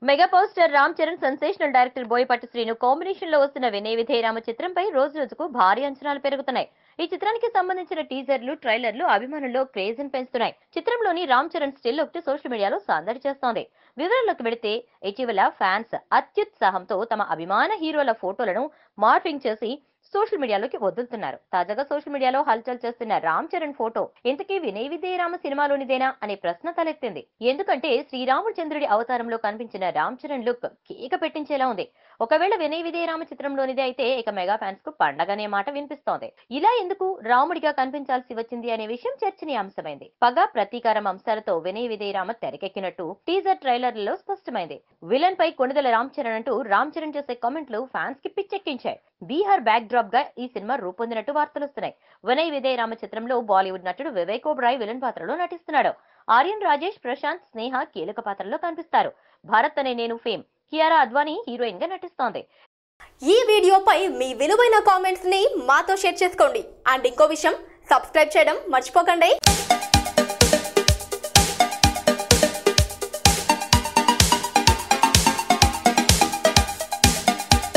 Mega power star Ram Charan sensational director Boyapati Srinu combination లో వస్తున్న వినయ విధేయరామ చిత్రంపై రోజు రోజుకు భారీ అంచనాలు పెరుగుతున్నాయి. ఈ చిత్రానికి సంబంధించిన టీజర్లు, ట్రైలర్లు అభిమానుల్లో క్రేజ్ ని పెంచుతున్నాయి. చిత్రంలోని రామ్ చరణ్ స్టిల్ ఒకటి సోషల్ మీడియాలో సందడి చేస్తోంది. వివరాల్లోకి వెళితే ఇటీవల ఫ్యాన్స్ అత్యుత్సాహంతో తమ అభిమాన హీరోల ఫోటోలను మార్ఫింగ్ చేసి సోషల్ మీడియాలోకి వదులుతున్నారు. తాజాగా సోషల్ మీడియాలో హల్చల్ చేస్తున్న రామ్ చరణ్ ఫోటో ఇంతకీ వినయ విధేయరామ సినిమాలోనిదేనా అనే ప్రశ్న తలెత్తింది. ఎందుకంటే శ్రీరామచంద్రుడి అవతారంలో కనిపించిన రామ్ చరణ్ లుక్ కేక పెట్టించేలా ఉంది. ఒకవేళ వినయ విధేయరామ చిత్రంలోనిదే అయితే ఇక మెగా ఫ్యాన్స్ కు పండగనే మాట వినిపిస్తోంది. ఇలా ఎందుకు రాముడిగా కనిపించాల్సి వచ్చింది అనే విషయం చర్చనీయాంశమైంది. పగ, ప్రతీకారం అంశాలతో వినయ విధేయరామ తెరకెక్కినట్టు టీజర్ ట్రైలర్లలో స్పష్టమైంది. విలన్ పై కొణిదెల రామ్ చరణ్ అంటూ రామ్ చరణ్ చేసే కామెంట్లు ఫ్యాన్స్ కి పిచ్చెక్కించాయి. బీహార్ బ్యాక్ డ్రాప్ గా ఈ సినిమా రూపొందినట్టు వార్తలొస్తున్నాయి. వినయ విధేయరామ చిత్రంలో బాలీవుడ్ నటుడు వివేక్ ఓబరాయ్ విలన్ పాత్రలో నటిస్తున్నాడు. ఆర్యన్ రాజేష్, ప్రశాంత్, స్నేహ కీలక పాత్రలో కనిపిస్తారు. భారత్ అనే నేను ఫేమ్ కియారా అద్వానీ హీరోయిన్ గా నటిస్తోంది. ఈ వీడియోపై మీ విలువైన కామెంట్స్ ని మాతో షేర్ చేసుకోండి. అండ్ ఇంకో విషయం, సబ్స్క్రైబ్ చేయడం మర్చిపోకండి.